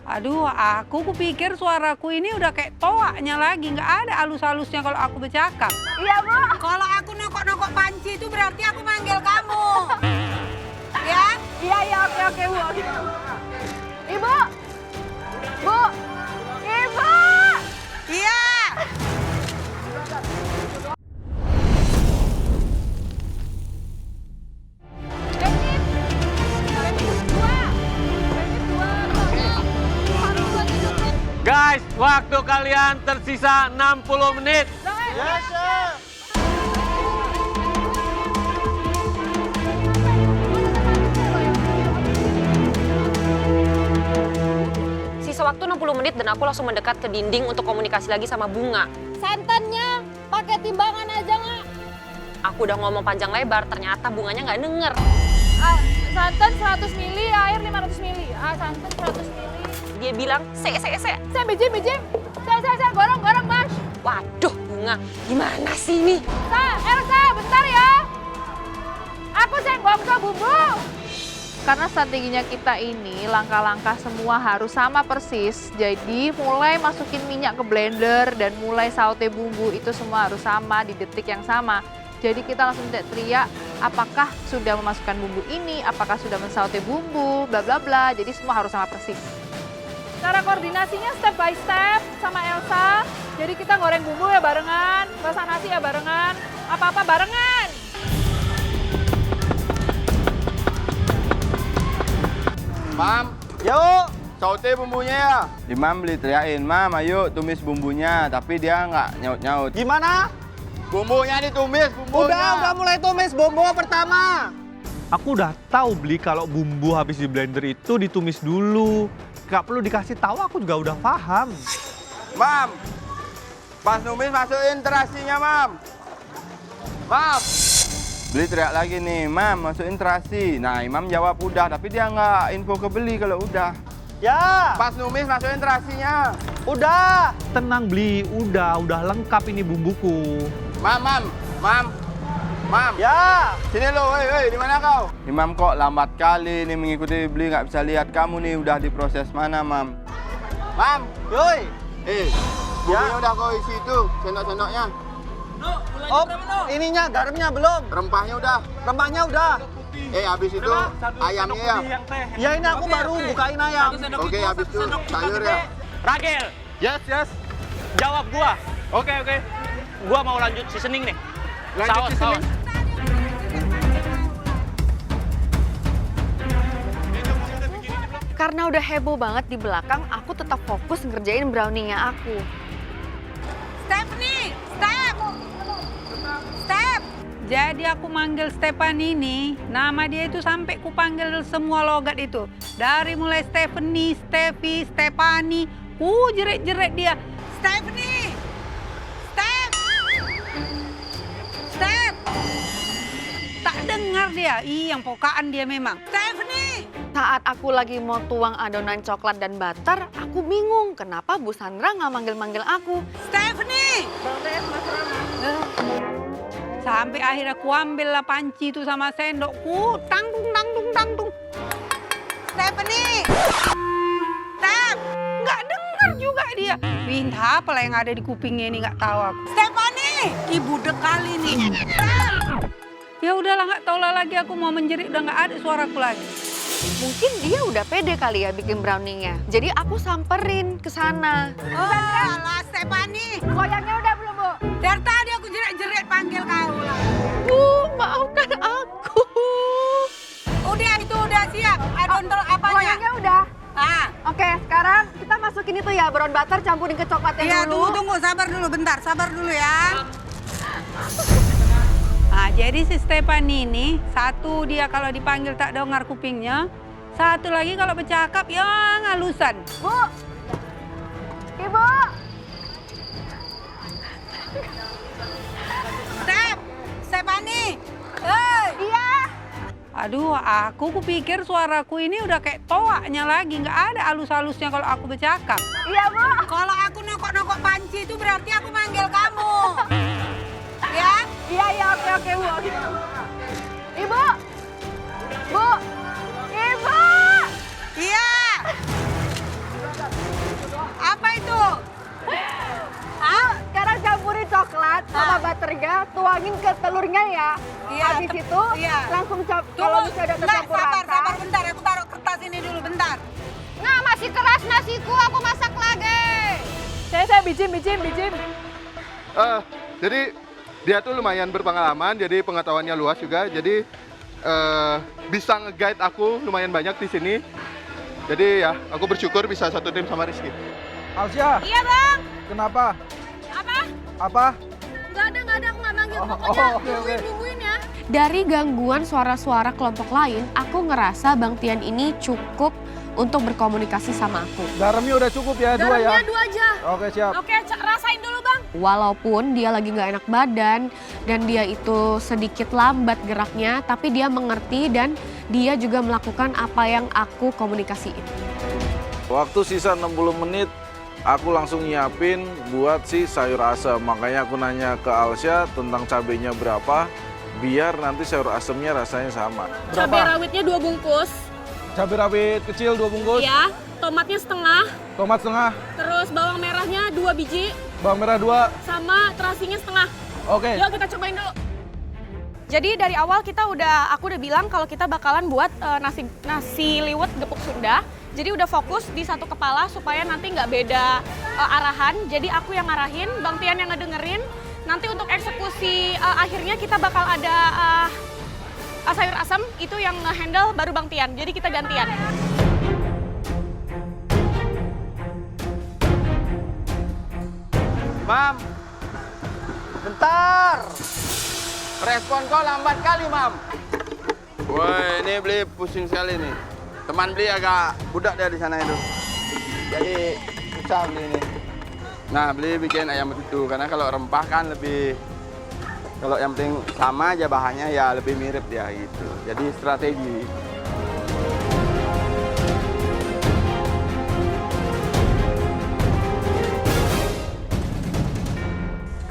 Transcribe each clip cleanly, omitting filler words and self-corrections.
Aduh, aku kupikir suaraku ini udah kayak toaknya lagi, nggak ada halus-halusnya kalau aku bercakap. Iya, Bu. Kalau aku nokok-nokok panci itu berarti aku manggil kamu. Ya? Iya, iya, oke, Bu. Ibu. Bu. Ibu. Iya. Guys, waktu kalian tersisa 60 menit. Yes, sir. Sisa waktu 60 menit dan aku langsung mendekat ke dinding untuk komunikasi lagi sama Bunga. Santannya pakai timbangan aja nggak? Aku udah ngomong panjang lebar, ternyata Bunganya nggak denger. Santan 100 mili, air 500 mili. Santan 100 mili. Dia bilang, se. Saya biji. Saya gorong, Mas. Waduh, Bunga, gimana sih ini? Elsa, bentar ya. Aku senggong ke bumbu. Karena strateginya kita ini, langkah-langkah semua harus sama persis. Jadi mulai masukin minyak ke blender dan mulai saute bumbu itu semua harus sama di detik yang sama. Jadi kita langsung teriak, apakah sudah memasukkan bumbu ini, apakah sudah mensaute bumbu, bla bla bla. Jadi semua harus sama persis. Cara koordinasinya step by step sama Elsa. Jadi kita goreng bumbu ya barengan, masak nasi ya barengan, apa-apa barengan. Mam, Yuk, saute bumbunya ya. Imam beli teriakin, Mam ayo tumis bumbunya, tapi dia nggak nyaut-nyaut. Gimana? Bumbunya ditumis, bumbunya. Udah mulai tumis bumbu pertama. Aku udah tahu beli kalau bumbu habis di blender itu ditumis dulu. Gak perlu dikasih tahu, aku juga udah paham. Mam, pas numis masukin terasinya, Mam. Mam. Beli teriak lagi nih, Mam masukin terasi. Nah Imam jawab udah, tapi dia nggak info ke beli kalau udah. Ya. Pas numis masukin terasinya. Udah. Tenang beli, udah lengkap ini bumbuku. Mam. Ya. Sini lo, woi, di mana kau? Imam kok lambat kali nih mengikuti beli, nggak bisa lihat kamu nih udah diproses mana, Mam. Mam, Yoi. bumbunya udah kau isi itu, sendok-sendoknya. Oh, ininya garamnya belum. Rempahnya udah. Rempahnya udah. Habis itu ayamnya ya. Ya ini aku baru bukain ayam. Oke, habis itu sayur ya. Ragil, Yes. jawab gua. Oke. Gua mau lanjut seasoning nih. Lanjut seasoning. Karena udah heboh banget di belakang, aku tetap fokus ngerjain brownie-nya aku. Stephanie, Step. Jadi aku manggil Stephanie ini, nama dia itu sampai ku panggil semua logat itu. Dari mulai Stephanie, Steffi, Stephanie, jerit-jerit dia. Stephanie! Step! Tak dengar dia, yang pokaan dia memang. Stephanie! Saat aku lagi mau tuang adonan coklat dan butter, aku bingung kenapa Bu Sandra nggak manggil-manggil aku. Stephanie! Sampai akhirnya ku ambil lah panci itu sama sendokku, tangtung. Stephanie! Step! Nggak dengar juga dia. Entah apa lah yang ada di kupingnya ini, nggak tahu aku. Stephanie! Ibu dekali nih. Step! Ya udahlah, nggak tahu lah lagi aku mau menjerit, udah nggak ada suaraku lagi. Mungkin dia udah pede kali ya bikin brownie-nya. Jadi aku samperin ke sana. Oh, lah Stephanie. Goyangnya udah belum, Bu? Dari tadi aku jerit-jerit panggil kau lah. Maafkan aku. Udah, itu udah siap. Adon apanya? Goyangnya udah. Ah. Oke, sekarang kita masukin itu ya, brown butter campurin ke coklatnya Iya, dulu. tunggu, sabar dulu, bentar, sabar dulu ya. Nah, jadi si Stephanie ini, satu dia kalau dipanggil tak dengar kupingnya, satu lagi kalau bercakap ya ngalusan. Bu, Ibu. Stephanie, hei. Iya. Aduh, aku kupikir suaraku ini udah kayak toaknya lagi, nggak ada halus-halusnya kalau aku bercakap. Iya, Bu. Kalau aku nokok-nokok panci itu berarti aku manggil kamu. Ya? Iya, oke, Bu. Ibu. Bu. Ibu. Iya. teriga, tuangin ke telurnya ya. Iya, Habis itu langsung kalau misalnya udah tercampur rata. Sabar bentar, aku taruh kertas ini dulu bentar. Nah, masih keras nasiku, aku masak lagi. Saya bijim. Jadi dia tuh lumayan berpengalaman, jadi pengetahuannya luas juga. Jadi bisa nge-guide aku lumayan banyak di sini. Jadi ya, aku bersyukur bisa satu tim sama Rizky. Alsya. Iya, Bang. Kenapa? Apa? Nggak ada, aku nggak manggil. Oke. Bumbuin ya. Dari gangguan suara-suara kelompok lain, aku ngerasa Bang Tian ini cukup untuk berkomunikasi sama aku. Garamnya udah cukup ya, 2 ya? Garamnya 2 aja. Oke, siap. Oke, rasain dulu, Bang. Walaupun dia lagi nggak enak badan dan dia itu sedikit lambat geraknya, tapi dia mengerti dan dia juga melakukan apa yang aku komunikasiin. Waktu sisa 60 menit, aku langsung nyiapin buat si sayur asem. Makanya aku nanya ke Alsya tentang cabenya berapa, biar nanti sayur asemnya rasanya sama. Cabai rawitnya 2 bungkus. Cabai rawit kecil 2 bungkus. Ya, tomatnya setengah. Tomat setengah. Terus bawang merahnya 2 biji. Bawang merah 2. Sama terasinya setengah. Oke. Yuk kita cobain dulu. Jadi dari awal aku udah bilang kalau kita bakalan buat nasi liwet gepuk Sunda. Jadi udah fokus di satu kepala supaya nanti nggak beda arahan. Jadi aku yang ngarahin, Bang Tian yang ngedengerin. Nanti untuk eksekusi akhirnya kita bakal ada sayur asam, itu yang nge-handle baru Bang Tian. Jadi kita gantian. Mam, bentar. Respon kau lambat kali, Mam. Woi, ini beli pusing sekali nih. Teman beli agak budak dia di sana itu. Jadi susah beli ini. Nah, beli bikin ayam betutu karena kalau rempah kan lebih, kalau yang penting sama aja bahannya ya lebih mirip dia gitu. Jadi strategi.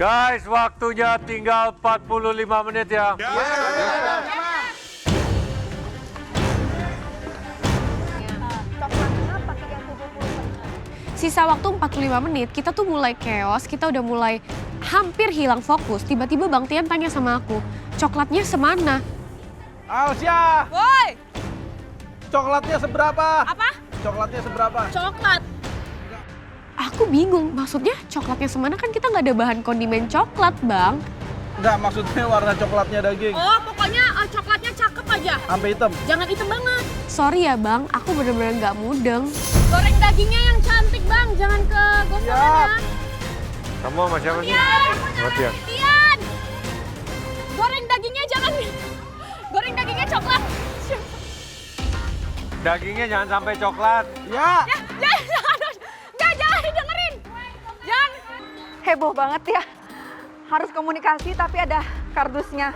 Guys, waktunya tinggal 45 menit ya. Sisa waktu 45 menit, kita tuh mulai chaos, kita udah mulai hampir hilang fokus. Tiba-tiba Bang Tian tanya sama aku, coklatnya semana? Alsya, Woi, coklatnya seberapa? apa? Coklatnya seberapa? Coklat. Aku bingung, maksudnya coklatnya semana kan kita nggak ada bahan kondimen coklat, Bang. Enggak, maksudnya warna coklatnya daging. Oh, pokoknya coklatnya cakep aja. Sampai hitam. Jangan hitam banget. Sorry ya Bang, aku bener-bener nggak mudeng. Goreng dagingnya yang cantik, Bang. Jangan ke gosongan ya. Kamu sama siapa sih? Sama Tian. Tian! Goreng dagingnya jangan. Goreng dagingnya coklat. Dagingnya jangan sampai coklat. Ya. Jangan didengerin. Jangan. Heboh banget ya. Harus komunikasi tapi ada kardusnya.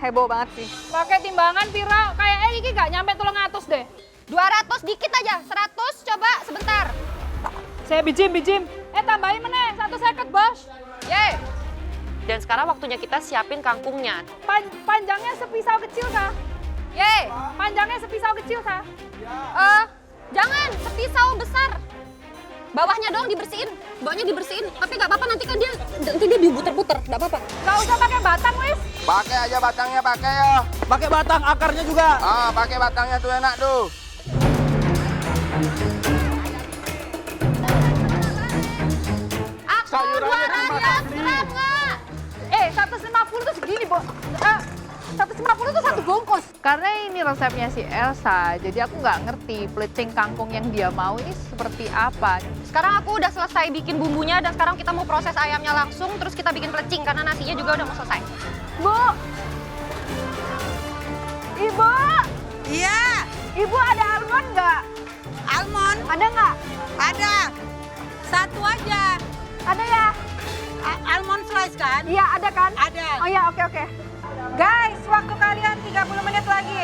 Heboh banget sih. Pakai timbangan Vira, kayaknya Iki gak nyampe 300 deh. 200 dikit aja, 100 coba sebentar. Saya bijim. Tambahin meneh, 1 second, Bos. Yeay. Dan sekarang waktunya kita siapin kangkungnya. Panjangnya sepisau kecil, Kak. Yeay. Panjangnya sepisau kecil, Kak. Jangan, sepisau besar. Bawahnya dong dibersihin, bawahnya dibersihin. Tapi nggak apa-apa, nanti dia diputer-puter, nggak apa-apa. Nggak usah pakai batang, Wis. Pakai aja batangnya, pakai ya. Pakai batang, akarnya juga. Pakai batangnya tuh enak tuh. Sayurannya cuma Serang nggak? 150 tuh segini, Bo. 150 tuh 1 bungkus. Karena ini resepnya si Elsa, jadi aku nggak ngerti pelecing kangkung yang dia mau ini seperti apa. Sekarang aku udah selesai bikin bumbunya dan sekarang kita mau proses ayamnya langsung, terus kita bikin pelecing karena nasinya juga udah mau selesai. Bu. Ibu. Iya, Ibu ada almond nggak? almond Ada nggak? ada. Satu aja. Ada ya? Almond slice kan? Iya, ada kan? Ada. Oh ya, oke. Guys, waktu kalian 30 menit lagi.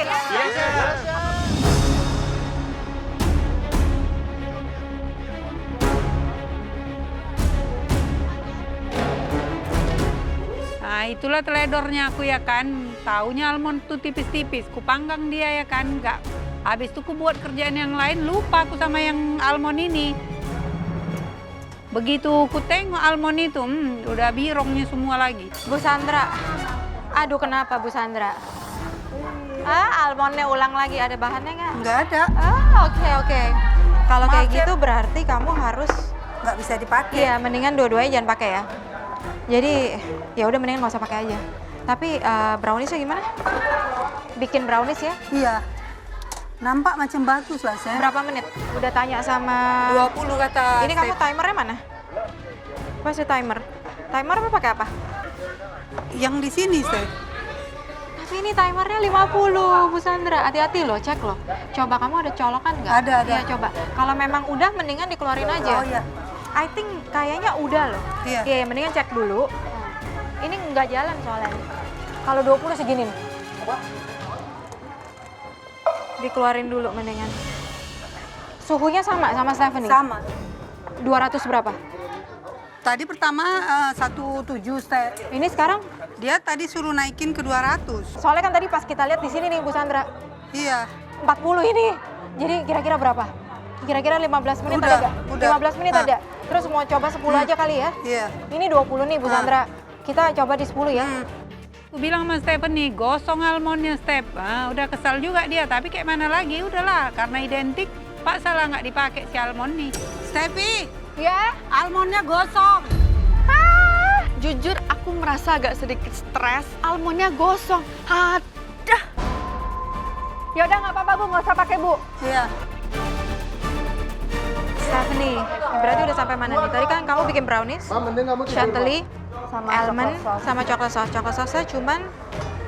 Nah, itulah teledornya aku ya kan. Taunya almond tuh tipis-tipis. Kupanggang dia ya kan. Nggak. Habis itu ku buat kerjaan yang lain, lupa aku sama yang almond ini. Begitu ku tengok almond itu, udah birongnya semua lagi. Bu Sandra, aduh kenapa Bu Sandra? Almondnya ulang lagi, ada bahannya nggak? Nggak ada. Oke. Kalau kayak gitu berarti kamu harus Nggak bisa dipakai. iya, mendingan dua-duanya jangan pakai ya. Jadi ya udah mendingan nggak usah pakai aja. Tapi browniesnya gimana? Bikin brownies ya? Iya. Nampak macam bagus lah, Chef. Berapa menit? Udah tanya sama 20 kata Ini kamu Chef. timernya mana? Masih timer. Timer apa pakai apa? Yang di sini, Chef. Tapi ini timernya 50, Bu Sandra. Hati-hati loh, cek loh. Coba kamu ada colokan nggak? Ada. Iya, coba. Kalau memang udah, mendingan dikeluarin aja. Oh iya. I think kayaknya udah loh. Iya. Iya, mendingan cek dulu. Ini nggak jalan soalnya. Kalau 20 segini nih. Dikeluarin dulu mendingan. Suhunya sama Stephanie? Sama. 200 berapa? Tadi pertama 17, Chef. Ini sekarang? Dia tadi suruh naikin ke 200. Soalnya kan tadi pas kita lihat di sini nih Bu Sandra. Iya. 40 ini. Jadi kira-kira berapa? Kira-kira 15 menit Udah, ada nggak? udah. 15 menit ada. Terus mau coba 10 aja kali ya? Iya. Ini 20 nih Bu Sandra. Kita coba di 10 ya. Aku bilang sama Stephanie, gosong almondnya, Step. Udah kesal juga dia, tapi kayak mana lagi, udahlah. Karena identik, Pak salah nggak dipakai si almond nih. Steffi, Ya? almondnya gosong. Jujur aku merasa agak sedikit stres, almondnya gosong. Aduh. Ya udah nggak apa-apa Bu, nggak usah pakai Bu. Iya. Stephanie, berarti udah sampai mana nih? Tadi kan kamu bikin brownies, Mam, mending kamu tidur, chantilly, Sama almond, coklat sauce. sama coklat sauce. Coklat sauce cuman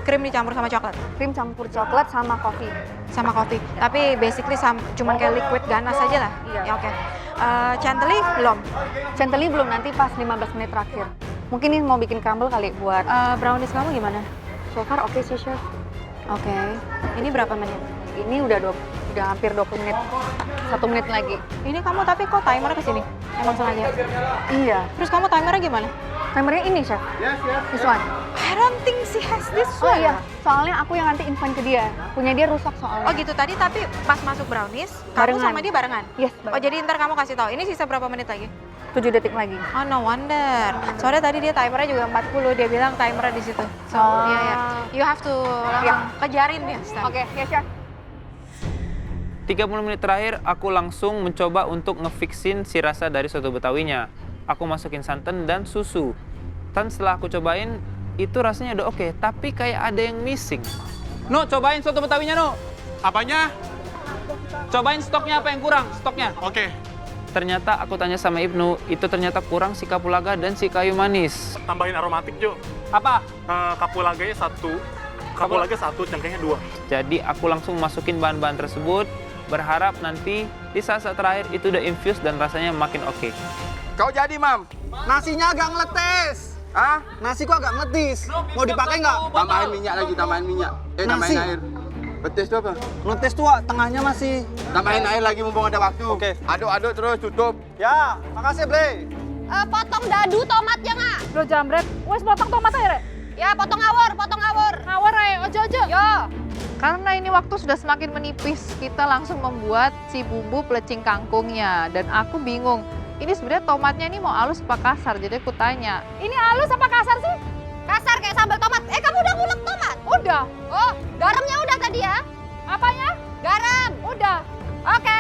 krim dicampur sama coklat. Krim campur coklat sama kopi. Sama kopi. Tapi basically cuman kayak liquid ganas aja lah. Iya. Ya oke. Chantilly belum. Chantilly belum, nanti pas 15 menit terakhir. Mungkin ini mau bikin crumble kali buat Brownies kamu gimana? so far oke sih, Chef. Oke. Ini berapa menit? Ini udah hampir 20 menit. 1 menit lagi. Ini kamu tapi kok timernya ke sini? Emang sengaja? Iya. Terus kamu timernya gimana? Timernya ini, Chef. This one. I don't think she has this Oh one. iya, soalnya aku yang nanti info ke dia. Punya dia rusak soalnya. Oh gitu tadi, tapi pas masuk brownies, kamu Barengan. sama dia barengan? Yes, Oh jadi ntar kamu kasih tahu. Ini sisa berapa menit lagi? 7 detik lagi. Oh no wonder. Soalnya tadi dia timernya juga 40, dia bilang timernya di situ. So, iya ya. You have to langsung kejarin ya. Steph. Oke, ya Chef. 30 menit terakhir, aku langsung mencoba untuk ngefixin si rasa dari soto betawinya. Aku masukin santan dan susu. Dan setelah aku cobain, itu rasanya udah oke, tapi kayak ada yang missing. No, cobain soto betawinya, No. Apanya? Cobain stoknya apa yang kurang, stoknya. Oke. Ternyata aku tanya sama Ibnu, itu ternyata kurang si kapulaga dan si kayu manis. Tambahin aromatik, Jo. Apa? Kapulaganya 1, kapulaga 1, cengkehnya 2. Jadi aku langsung masukin bahan-bahan tersebut, berharap nanti di saat-saat terakhir itu udah infuse dan rasanya makin oke. Kau jadi, Mam? Nasinya agak ngeletes. Hah? Nasi kok agak ngeletis. Mau dipakai nggak? Tambahin minyak lagi, tambahin minyak. Tambahin Nasi. air. Petis itu apa? Ngeletes tuh, tengahnya masih. Tambahin air lagi mumpung ada waktu. Oke. Aduk-aduk terus, tutup. Ya, makasih, Ble. Potong dadu tomatnya nggak? Lo jambret, wes potong tomat aja, Rek. Ya potong awor, potong awor. Ngawar, Rek, ojo-ojo. Yo. Karena ini waktu sudah semakin menipis, kita langsung membuat si bumbu pelecing kangkungnya. Dan aku bingung, ini sebenarnya tomatnya ini mau halus apa kasar? Jadi aku tanya, ini halus apa kasar sih? Kasar kayak sambal tomat. Kamu udah ngulek tomat? Udah. Oh, garamnya udah tadi ya? Apanya? Garam. Udah. Oke.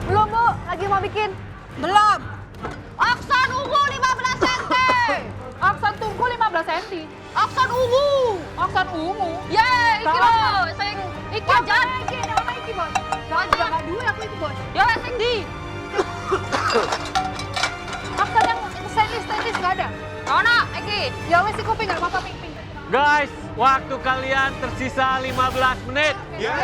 Belum, Bu. Lagi mau bikin. Belum. Oksan ungu 15 cm. Aksan tunggu 15 cm. Oksan ungu. Aksan ungu. Yeay, iki lho, sing Iki wajan. Iki, nama iki, Bos. Kalau juga nggak duit, aku itu, Bos. Ya wes sing di. Aksan yang stainless nggak ada. Ono iki. Ya wes, si kuping nggak apa-apa, ping. Guys, waktu kalian tersisa 15 menit. Ya.